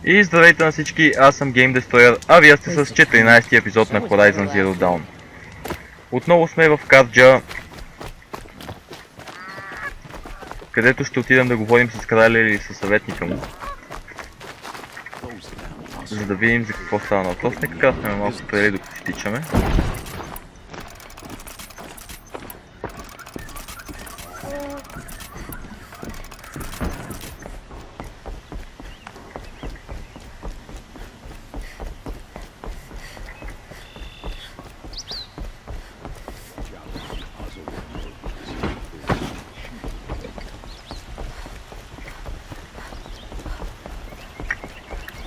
И здравейте на всички, аз съм Game Destroyer, а вие сте с 14-ти епизод на Horizon Zero Dawn. Отново сме в Карджа, където ще отидем да говорим с краля или с съветника му, за да видим за какво става на въпрос. Нека кратнем малко преди докато стичаме.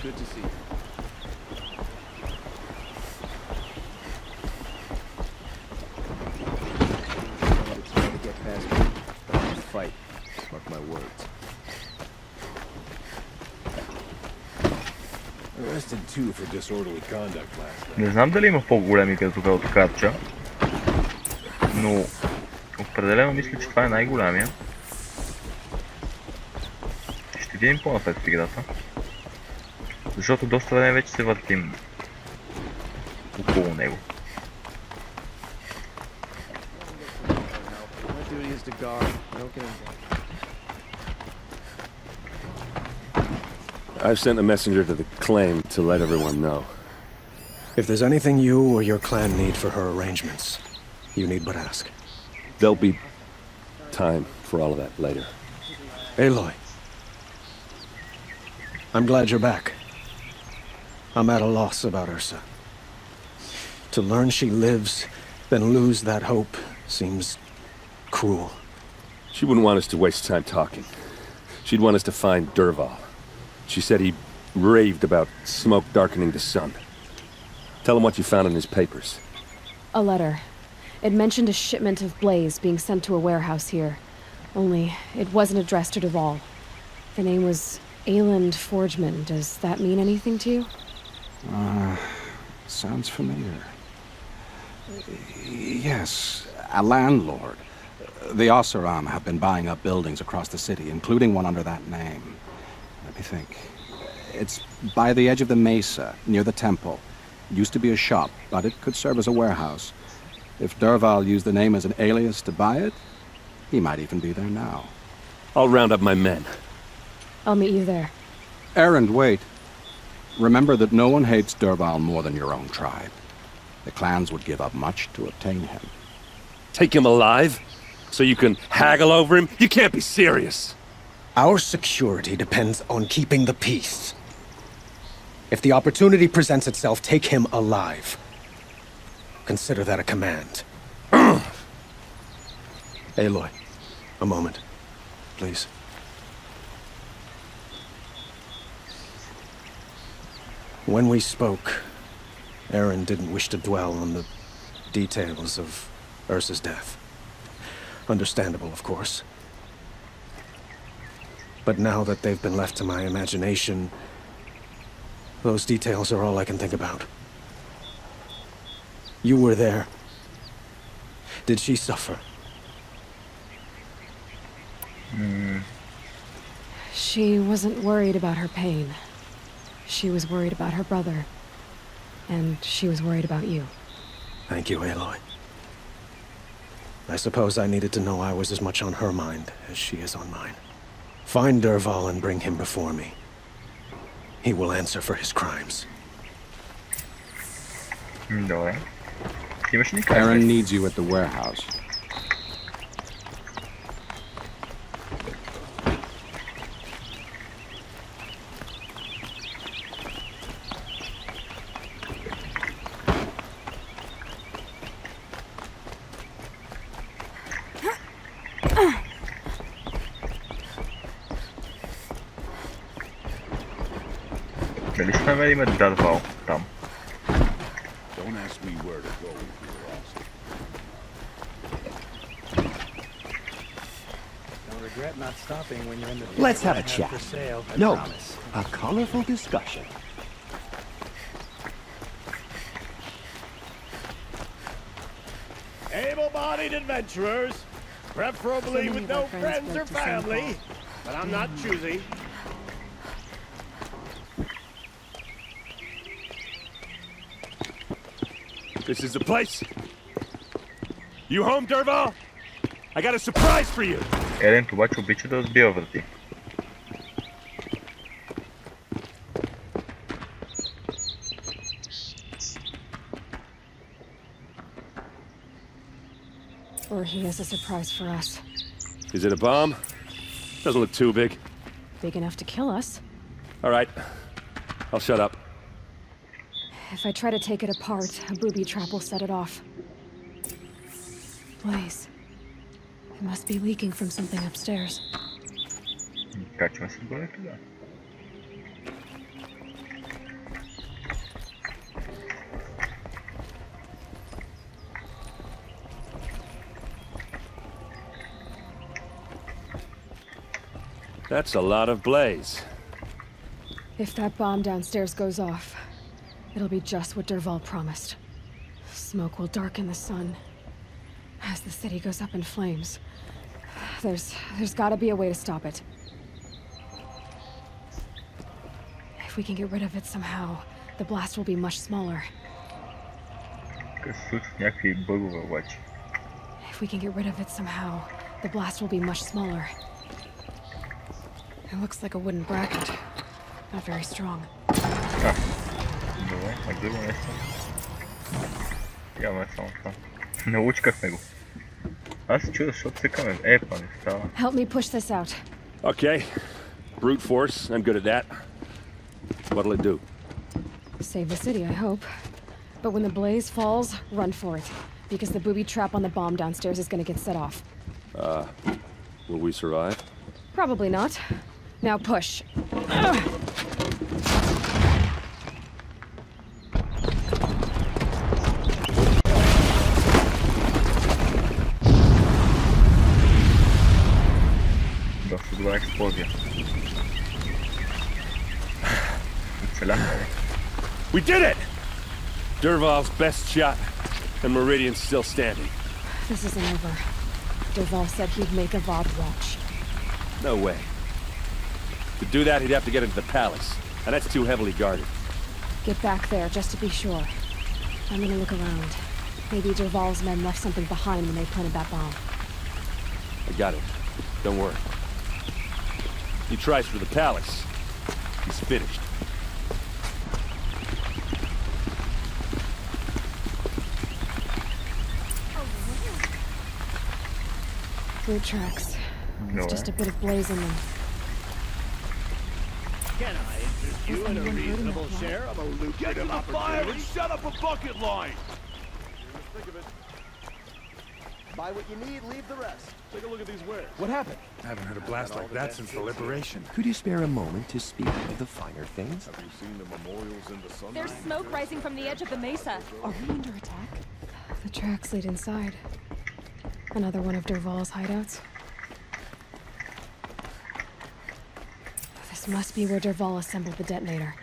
Good to see you. It's hard to get past me. I'll fight. Mark my words. Arrested two for disorderly conduct last night. Не знам дали има по-големи като тук от Карджа, но определено мисля, че това е най-голямия. Ще видим по-напред в играта. Защото доста време вече се въртим около него. I've sent a messenger to the claim to let everyone know. If there's anything you or your clan need for her arrangements, you need but ask. There'll be time for all of that later. Aloy, I'm glad you're back. I'm at a loss about Ursa. To learn she lives, then lose that hope, seems cruel. She wouldn't want us to waste time talking. She'd want us to find Dervahl. She said he raved about smoke darkening the sun. Tell him what you found in his papers. A letter. It mentioned a shipment of blaze being sent to a warehouse here. Only, it wasn't addressed to Dervahl. The name was Ayland Forgeman. Does that mean anything to you? Sounds familiar. Yes, a landlord. The Oseram have been buying up buildings across the city, including one under that name. Let me think. It's by the edge of the mesa, near the temple. Used to be a shop, but it could serve as a warehouse. If Dervahl used the name as an alias to buy it, he might even be there now. I'll round up my men. I'll meet you there. Errand, wait. Remember that no one hates Dervahl more than your own tribe. The clans would give up much to obtain him. Take him alive? So you can haggle over him? You can't be serious! Our security depends on keeping the peace. If the opportunity presents itself, take him alive. Consider that a command. Aloy, a moment, please. When we spoke, Aaron didn't wish to dwell on the details of Ursa's death. Understandable, of course. But now that they've been left to my imagination, those details are all I can think about. You were there. Did she suffer? She wasn't worried about her pain. She was worried about her brother. And she was worried about you. Thank you, Aloy. I suppose I needed to know I was as much on her mind as she is on mine. Find Dervahl and bring him before me. He will answer for his crimes. Добре. Имаш ли Aaron needs you at the warehouse. Дали ще намерим Dervahl там? Don't ask me where to go if you're lost. Don't regret not stopping when you're in the Let's have a chat. for sale, I No, promise. a colorful discussion. Able-bodied adventurers, preferably with no friends or family, but I'm not choosy. This is the place. You home, Derval? I got a surprise for you. Елен обаче обича да разбива врати. Or he has a surprise for us. Is it a bomb? Doesn't look too big. Big enough to kill us. All right. I'll shut up. If I try to take it apart, a booby trap will set it off. Blaze. It must be leaking from something upstairs. Качваме се горе тогава. That's a lot of blaze. If that bomb downstairs goes off, it'll be just what Derval promised. Smoke will darken the sun as the city goes up in flames. There's gotta be a way to stop it. If we can get rid of it somehow, the blast will be much smaller. Тук се случват някакви бъгове обаче. If we can get rid of it somehow, the blast will be much smaller. It looks like a wooden bracket. Not very strong. Добре, а друго нещо. Явно е само това. Научкахме го. Аз се чудя, защото секаме. Епа, не става. Help me push this out. Okay. Brute force. I'm good at that. What'll it do? Save the city, I hope. But when the blaze falls, run for it. Because the booby trap on the bomb downstairs is gonna get set off. Will we survive? Probably not. Now push. Доста добра експлозия. Оцеляхме. We did it! Derval's best shot, and Meridian's still standing. This isn't over. Derval said he'd make a VOD watch. No way. To do that, he'd have to get into the palace, and that's too heavily guarded. Get back there, just to be sure. I'm gonna look around. Maybe Derval's men left something behind when they planted that bomb. I got it. Don't worry. He tries for the palace. He's finished. Boot tracks. There's just a bit of blaze in them. Can I interest you in a reasonable share of a lucrative opportunity? And shut up a bucket line! Think of it. Buy what you need, leave the rest. Take a look at these wares. What happened? I haven't heard a blast like that since the liberation. Could you spare a moment to speak of the finer things? Have you seen the memorials in the sunlight? There's smoke rising from the edge of the mesa. Are we under attack? The tracks lead inside. Another one of Derval's hideouts. This must be where Derval assembled the detonator.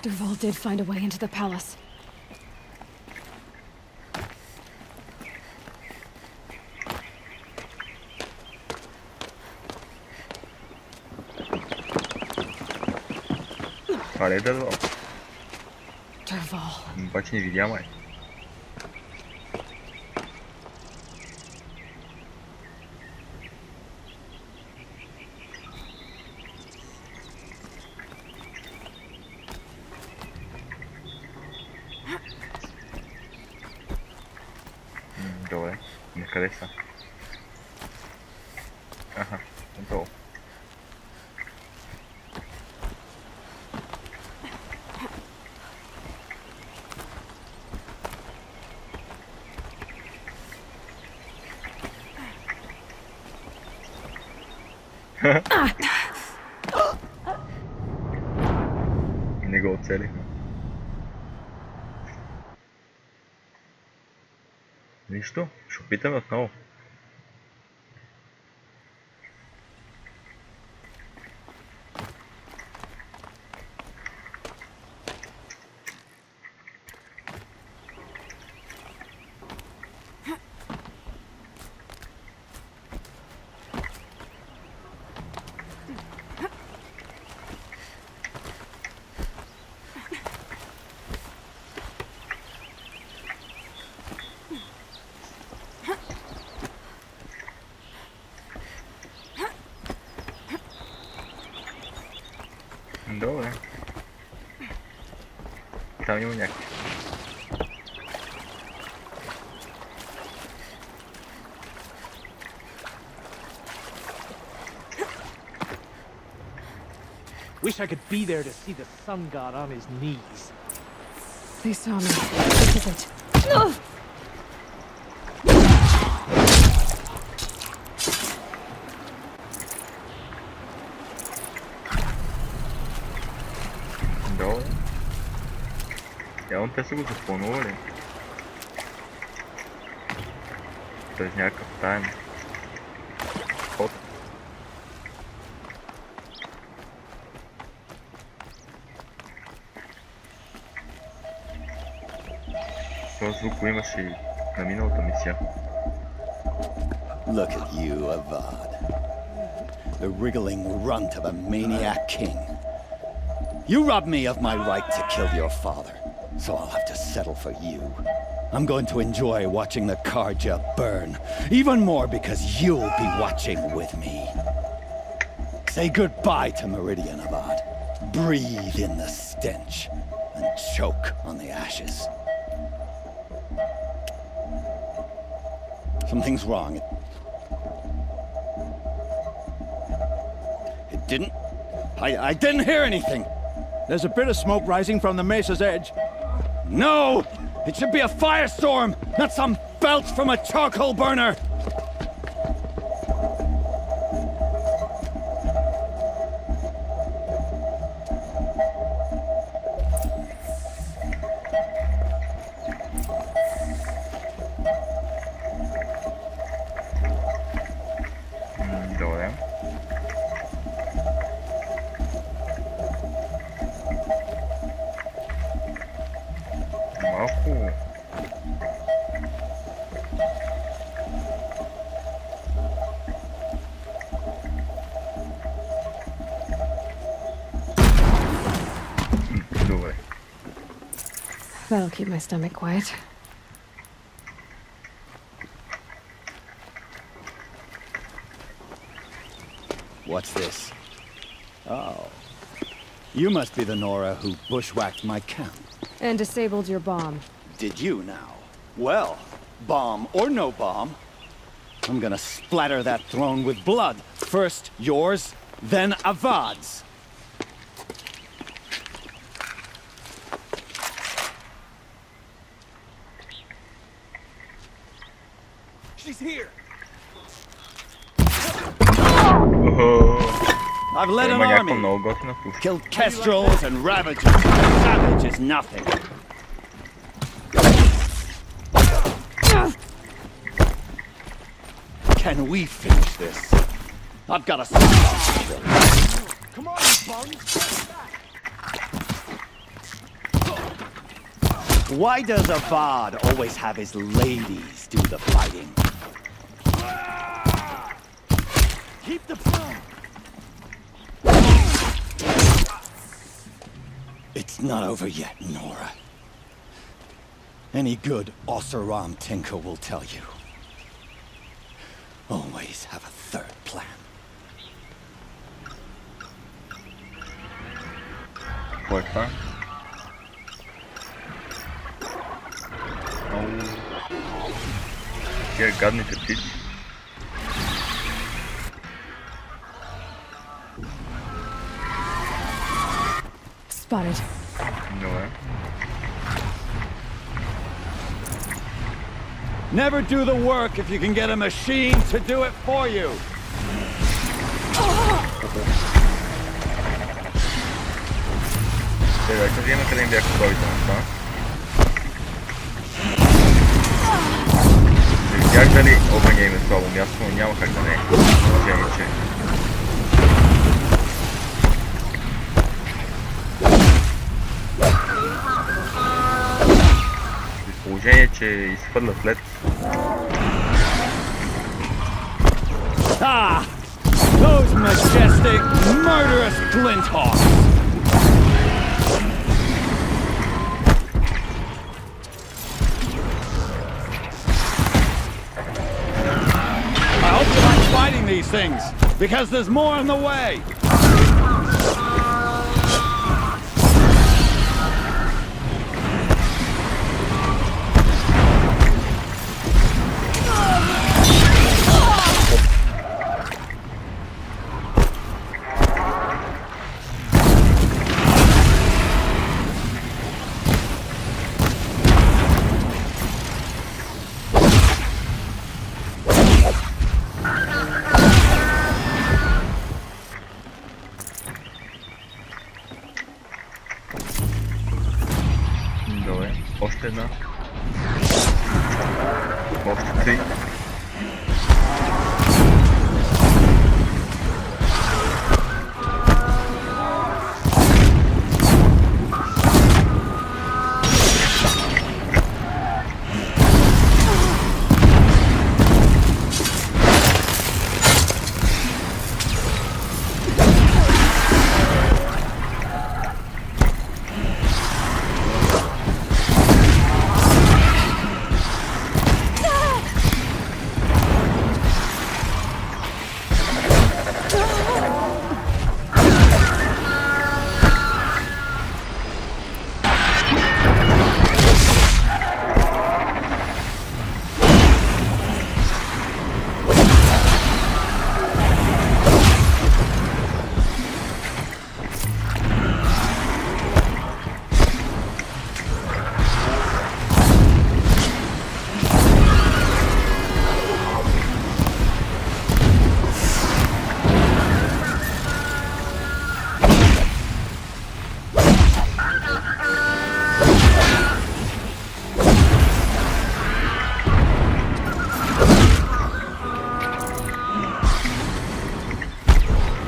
Derval did find a way into the palace. Това ли е Дървал? Derval. Обаче не видя май. Добре, накъде са? Аха, долу. Не го оцелихме. Нищо, ще опитаме отново. Добре. Там има някакви. Wish I could be there to see the sun god on his knees. They saw me. This is it. Ugh! Добре. Явно те са го запланували. През някакъв таен ход. Това звук го имаше и на миналата мисия. Look at you, Avad. The wriggling runt of a maniac king. You robbed me of my right to kill your father, so I'll have to settle for you. I'm going to enjoy watching the Karja burn, even more because you'll be watching with me. Say goodbye to Meridian, Avad. Breathe in the stench and choke on the ashes. Something's wrong. It didn't... I didn't hear anything. There's a bit of smoke rising from the mesa's edge. No! It should be a firestorm, not some belch from a charcoal burner! Добре. Малко. Добре. That'll keep my stomach quiet. What's this? Oh. You must be the Nora who bushwhacked my camp. And disabled your bomb. Did you now? Well, bomb or no bomb, I'm gonna splatter that throne with blood. First yours, then Avad's. She's here. I've led an Има някаква army, много готина пушка. killed kestrels and ravagers. Savage is nothing. Can we finish this? I've got a Come on, you bums. Why does Avad always have his ladies do the fighting? Keep the bomb. It's not over yet, Nora. Any good Oseram tinker will tell you. Always have a third plan. Какво е това? Тия гадните птици. Spotted. Добре. Never do the work if you can get a machine to do it for you. Сега, къде има къде им бяха пробите на това? Не видях дали огъня им е слабо място, но няма как да не е. Положение, че... При положение, че изхвърлят лед. Ah! Those majestic, murderous glinthawks! I hope you like fighting these things, because there's more on the way! Добре, още една. Още 3.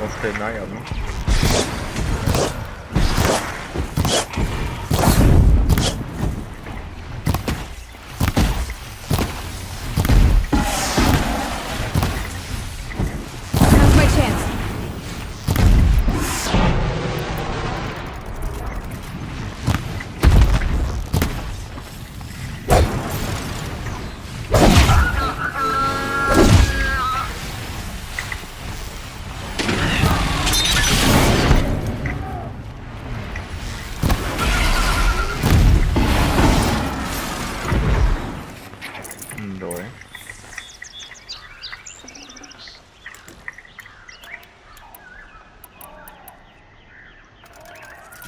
Още една явно. Now's my chance. Добре.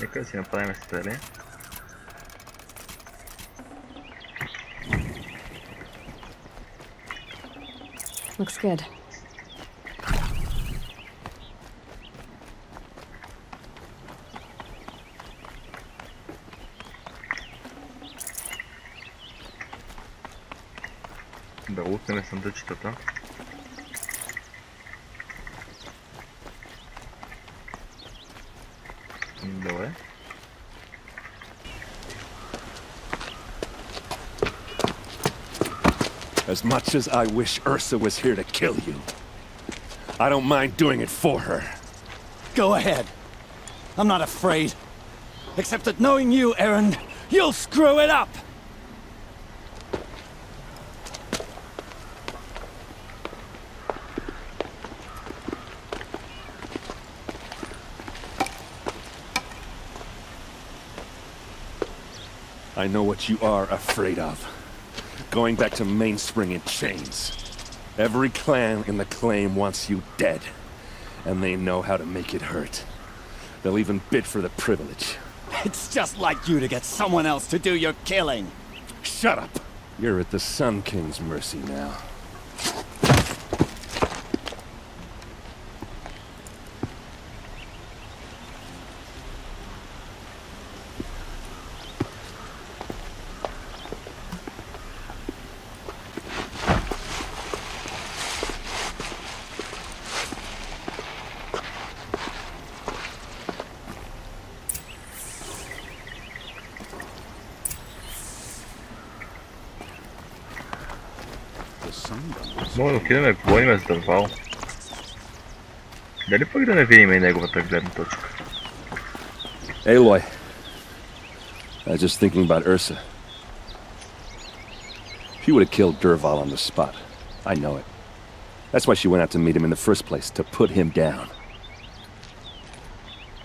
Нека да си направим стреле. Looks good. Да лутнем съндъчетата. Добре. As much as I wish Ursa was here to kill you, I don't mind doing it for her. Go ahead. I'm not afraid. Except that knowing you, Aaron, you'll screw it up! I know what you are afraid of. Going back to Mainspring in chains. Every clan in the claim wants you dead. And they know how to make it hurt. They'll even bid for the privilege. It's just like you to get someone else to do your killing. Shut up! You're at the Sun King's mercy now. Може да отидем да говорим с Дървал. Дали пък да не видим и неговата гледна точка? Aloy, I was just thinking about Ursa. She would have killed Dervahl on the spot. I know it. That's why she went out to meet him in the first place, to put him down.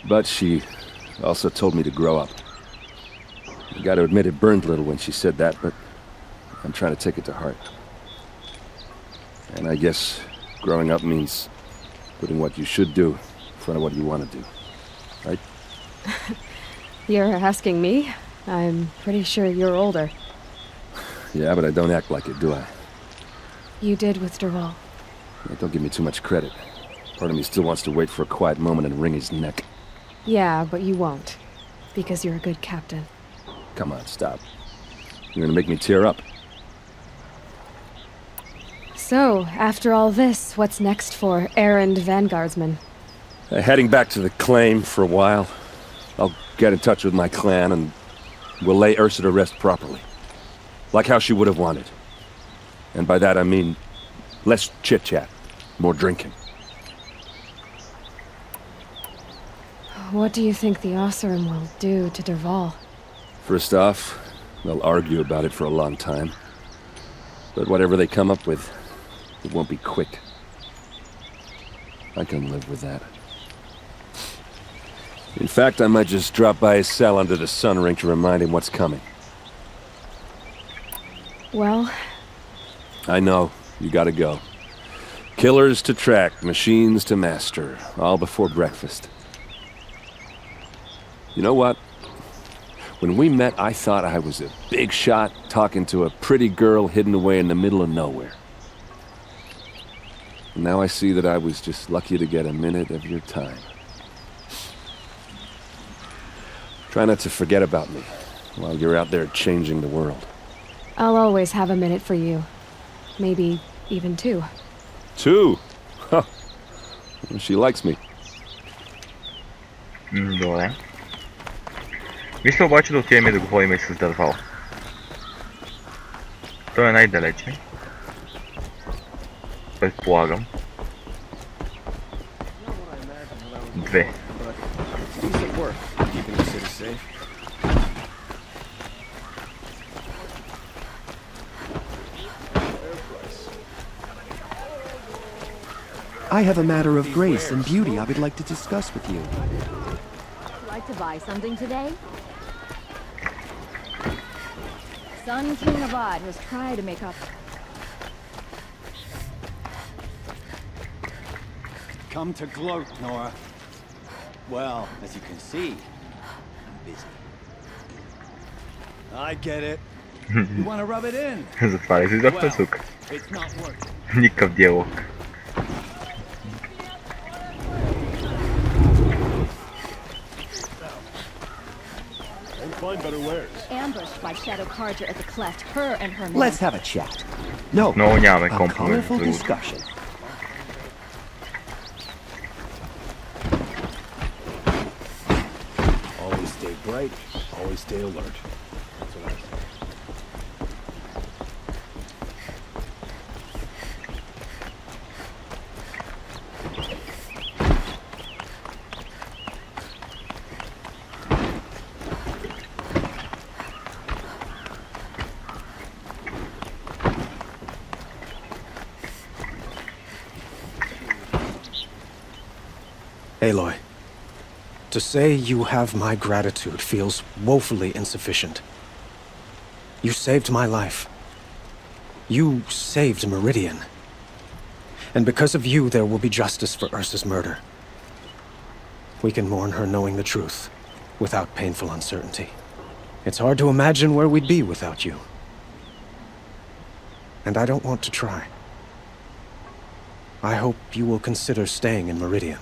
But she also told me to grow up. I gotta admit it burned a little when she said that, but I'm trying to take it to heart. And I guess growing up means putting what you should do in front of what you want to do. Right? You're asking me? I'm pretty sure you're older. Yeah, but I don't act like it, do I? You did with Dervahl. Yeah, don't give me too much credit. Part of me still wants to wait for a quiet moment and wring his neck. Yeah, but you won't. Because you're a good captain. Come on, stop. You're gonna make me tear up. So, after all this, what's next for errand vanguardsman? Heading back to the claim for a while. I'll get in touch with my clan and we'll lay Ursa to rest properly. Like how she would have wanted. And by that I mean less chit-chat, more drinking. What do you think the Oseram will do to Dervahl? First off, they'll argue about it for a long time. But whatever they come up with, it won't be quick. I can live with that. In fact, I might just drop by his cell under the sun ring to remind him what's coming. Well... I know. You gotta go. Killers to track, machines to master, all before breakfast. You know what? When we met, I thought I was a big shot talking to a pretty girl hidden away in the middle of nowhere. And now I see that I was just lucky to get a minute of your time. Try not to forget about me while you're out there changing the world. I'll always have a minute for you. Maybe even 2. 2? Huh. She likes me. Добре. Мисля обаче да отидем и да говорим и с Dervahl. Той е най-далече. Предполагам. 2. Decent work, keeping the city safe. I have a matter of grace and beauty I would like to discuss with you. Like to buy something today? Sun King of Odd has tried to make up. Come to gloat, Nora. Well, as you can see, I'm busy. I get it. You want to rub it in? Затваря се изобщо тук. It's not working. Никакъв диалог. Find better wares. Ambushed by Shadow Carja at the cleft, her and her men. Let's have a chat. No, Много нямаме a комплимент. colorful discussion. Always stay bright, always stay alert. That's what I say. Aloy, to say you have my gratitude feels woefully insufficient. You saved my life. You saved Meridian. And because of you, there will be justice for Ursa's murder. We can mourn her knowing the truth, without painful uncertainty. It's hard to imagine where we'd be without you. And I don't want to try. I hope you will consider staying in Meridian.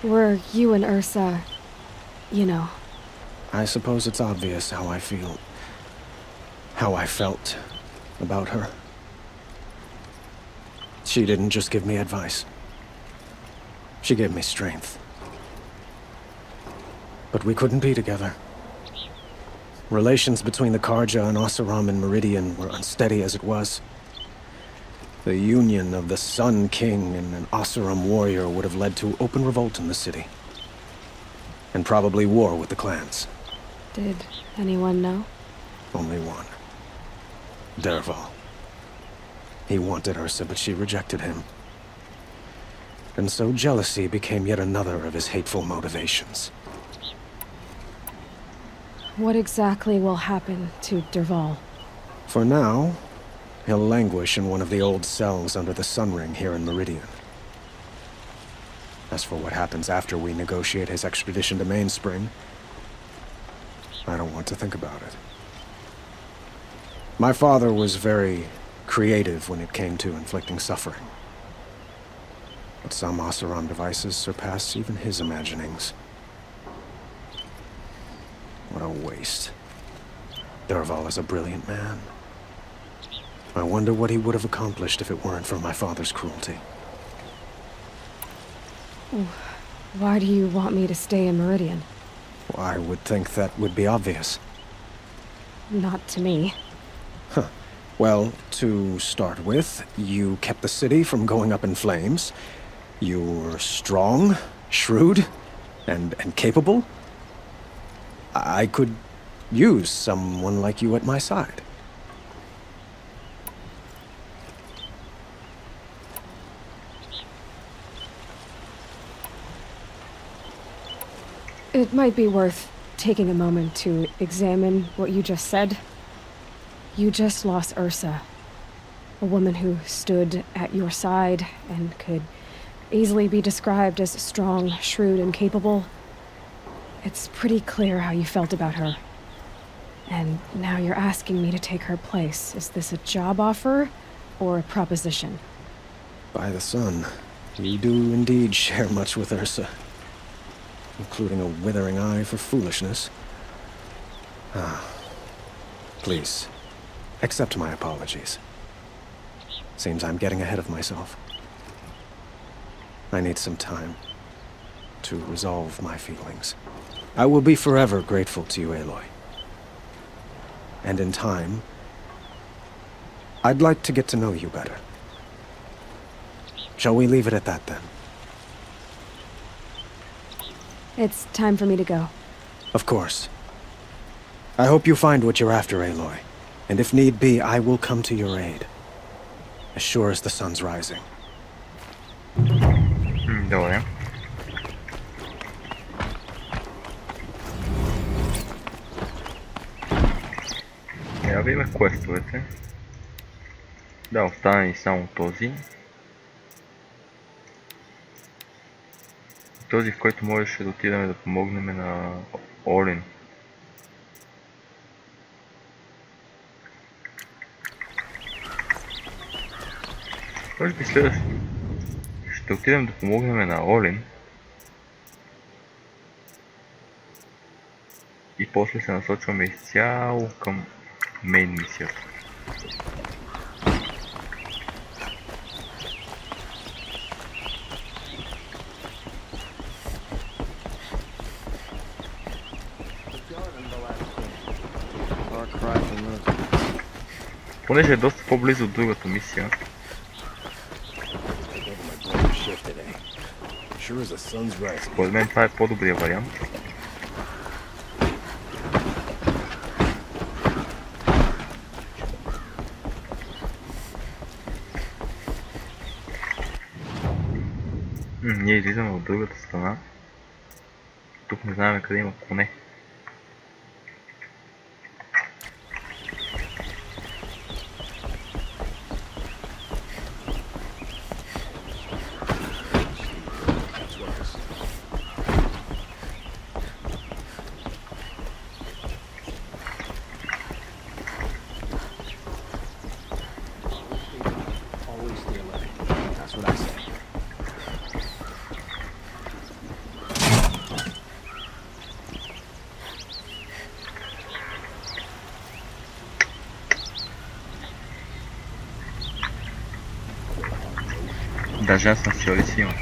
Were you and Ursa... you know... I suppose it's obvious how I feel... how I felt about her. She didn't just give me advice. She gave me strength. But we couldn't be together. Relations between the Carja and Oseram and Meridian were unsteady as it was. The union of the Sun King and an Oseram warrior would have led to open revolt in the city. And probably war with the clans. Did anyone know? Only one. Dervahl. He wanted Ursa, but she rejected him. And so jealousy became yet another of his hateful motivations. What exactly will happen to Dervahl? For now, he'll languish in one of the old cells under the Sun Ring here in Meridian. As for what happens after we negotiate his extradition to Mainspring, I don't want to think about it. My father was very creative when it came to inflicting suffering. But some Oseram devices surpass even his imaginings. What a waste. Dervahl is a brilliant man. I wonder what he would have accomplished if it weren't for my father's cruelty. Why do you want me to stay in Meridian? I would think that would be obvious. Not to me. Huh. Well, to start with, you kept the city from going up in flames. You were strong, shrewd, and capable. I could use someone like you at my side. It might be worth taking a moment to examine what you just said. You just lost Ursa, a woman who stood at your side and could easily be described as strong, shrewd, and capable. It's pretty clear how you felt about her. And now you're asking me to take her place. Is this a job offer or a proposition? By the sun, you do indeed share much with Ursa, including a withering eye for foolishness. Please, accept my apologies. Seems I'm getting ahead of myself. I need some time to resolve my feelings. I will be forever grateful to you, Aloy. And in time, I'd like to get to know you better. Shall we leave it at that, then? It's time for me to go. Of course. I hope you find what you're after, Aloy. And if need be, I will come to your aid. As sure as the sun's rising. Добре. Я видим квестовете. Да, остана ни само този. Този, в който можеше да отидем да помогнем на Олин. Може би следващото. Ще отидем да помогнем на Олин. И после се насочваме изцяло към мейн мисията. Понеже е доста по-близо от другата мисия. Според мен това е по-добрия вариант. Ние излизаме от другата страна. Тук не знаем къде има коне. Даже аз съм си орисимат.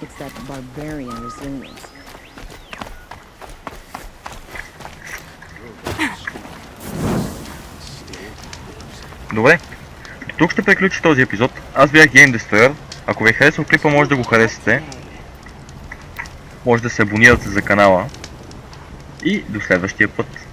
It's that barbarian resilience. Добре, тук ще приключи този епизод. Аз бях Game Destroyer. Ако ви е харесал клипа, може да го харесате. Може да се абонирате за канала. И до следващия път.